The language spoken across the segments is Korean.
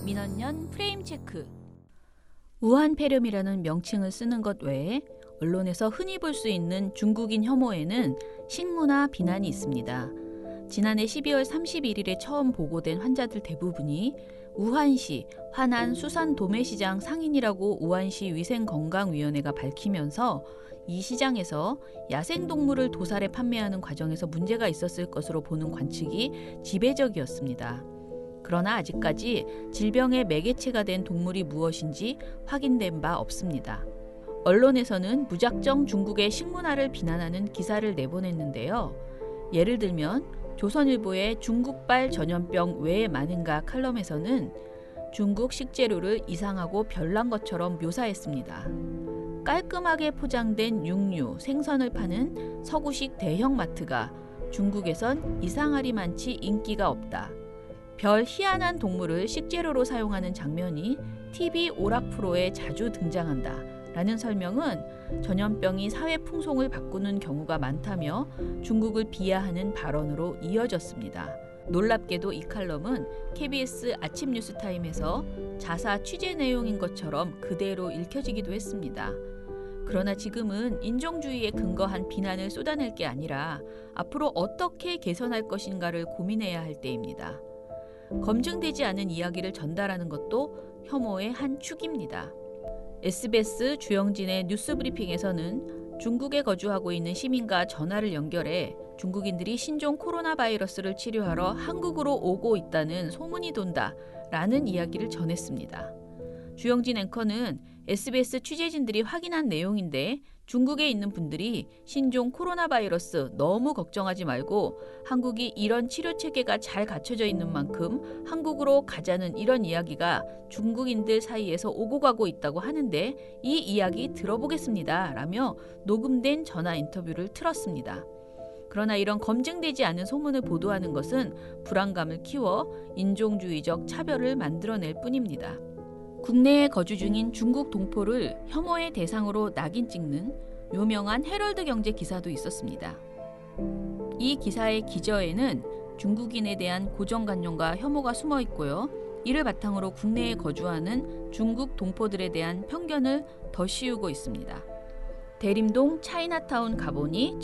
민원연 프레임 체크. 우한폐렴이라는 명칭을 쓰는 것 외에 언론에서 흔히 볼 수 있는 중국인 혐오에는 식문화 비난이 있습니다. 지난해 12월 31일에 처음 보고된 환자들 대부분이 우한시 화난 수산 도매시장 상인이라고 우한시 위생건강위원회가 밝히면서 이 시장에서 야생동물을 도살해 판매하는 과정에서 문제가 있었을 것으로 보는 관측이 지배적이었습니다. 그러나 아직까지 질병의 매개체가 된 동물이 무엇인지 확인된 바 없습니다. 언론에서는 무작정 중국의 식문화를 비난하는 기사를 내보냈는데요. 예를 들면 조선일보의 중국발 전염병 왜 많은가 칼럼에서는 중국 식재료를 이상하고 별난 것처럼 묘사했습니다. 깔끔하게 포장된 육류, 생선을 파는 서구식 대형 마트가 중국에선 이상하리 많지 인기가 없다. 별 희한한 동물을 식재료로 사용하는 장면이 TV 오락 프로에 자주 등장한다. 라는 설명은 전염병이 사회 풍속을 바꾸는 경우가 많다며 중국을 비하하는 발언으로 이어졌습니다. 놀랍게도 이 칼럼은 KBS 아침 뉴스타임에서 자사 취재 내용인 것처럼 그대로 읽혀지기도 했습니다. 그러나 지금은 인종주의에 근거한 비난을 쏟아낼 게 아니라 앞으로 어떻게 개선할 것인가를 고민해야 할 때입니다. 검증되지 않은 이야기를 전달하는 것도 혐오의 한 축입니다. SBS 주영진의 뉴스브리핑에서는 중국에 거주하고 있는 시민과 전화를 연결해 중국인들이 신종 코로나 바이러스를 치료하러 한국으로 오고 있다는 소문이 돈다라는 이야기를 전했습니다. 주영진 앵커는 SBS 취재진들이 확인한 내용인데 중국에 있는 분들이 신종 코로나 바이러스 너무 걱정하지 말고 한국이 이런 치료 체계가 잘 갖춰져 있는 만큼 한국으로 가자는 이런 이야기가 중국인들 사이에서 오고 가고 있다고 하는데 이 이야기 들어보겠습니다. 라며 녹음된 전화 인터뷰를 틀었습니다. 그러나 이런 검증되지 않은 소문을 보도하는 것은 불안감을 키워 인종주의적 차별을 만들어낼 뿐입니다. 국내에 거주 중인 중국 동포를 혐오의 대상으로 낙인 찍는 유명한 헤럴드 경제 기사도 있었습니다. 이 기사의 기저에는 중국인에 대한 고정관념과 혐오가 숨어 있고요. 이를 바탕으로 국내에 거주하는 중국 동포들에 대한 편견을 더 씌우고 있습니다. 대림동 차이나타운 가보니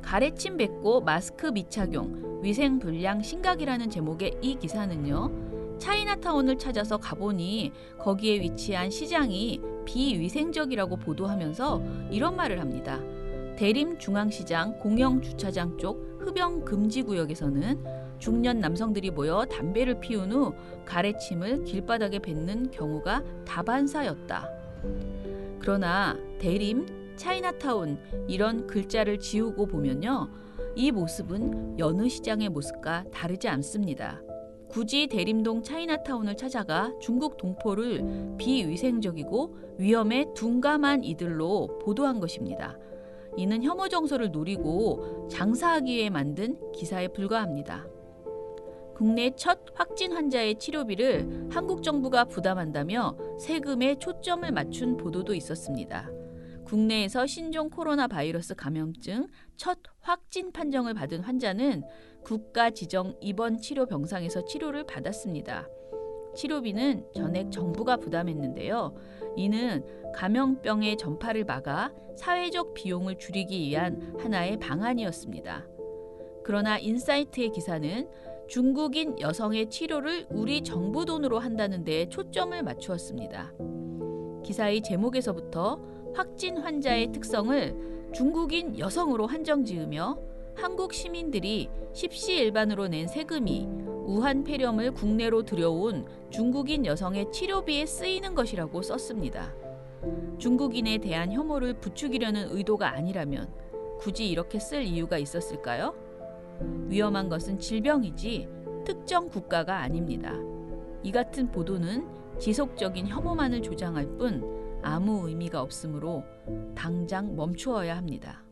가래침 뱉고 마스크 미착용, 위생 불량 심각이라는 제목의 이 기사는요. 차이나타운을 찾아서 가보니 거기에 위치한 시장이 비위생적이라고 보도하면서 이런 말을 합니다. 대림 중앙시장 공영주차장 쪽 흡연 금지 구역에서는 중년 남성들이 모여 담배를 피운 후 가래침을 길바닥에 뱉는 경우가 다반사였다. 그러나 대림, 차이나타운 이런 글자를 지우고 보면요. 이 모습은 여느 시장의 모습과 다르지 않습니다. 굳이 대림동 차이나타운을 찾아가 중국 동포를 비위생적이고 위험에 둔감한 이들로 보도한 것입니다. 이는 혐오 정서를 노리고 장사하기 위해 만든 기사에 불과합니다. 국내 첫 확진 환자의 치료비를 한국 정부가 부담한다며 세금에 초점을 맞춘 보도도 있었습니다. 국내에서 신종 코로나 바이러스 감염증 첫 확진 판정을 받은 환자는 국가 지정 입원 치료 병상에서 치료를 받았습니다. 치료비는 전액 정부가 부담했는데요. 이는 감염병의 전파를 막아 사회적 비용을 줄이기 위한 하나의 방안이었습니다. 그러나 인사이트의 기사는 중국인 여성의 치료를 우리 정부 돈으로 한다는 데 초점을 맞추었습니다. 기사의 제목에서부터 확진 환자의 특성을 중국인 여성으로 한정지으며 한국 시민들이 십시일반으로 낸 세금이 우한폐렴을 국내로 들여온 중국인 여성의 치료비에 쓰이는 것이라고 썼습니다. 중국인에 대한 혐오를 부추기려는 의도가 아니라면 굳이 이렇게 쓸 이유가 있었을까요? 위험한 것은 질병이지 특정 국가가 아닙니다. 이 같은 보도는 지속적인 혐오만을 조장할 뿐 아무 의미가 없으므로 당장 멈추어야 합니다.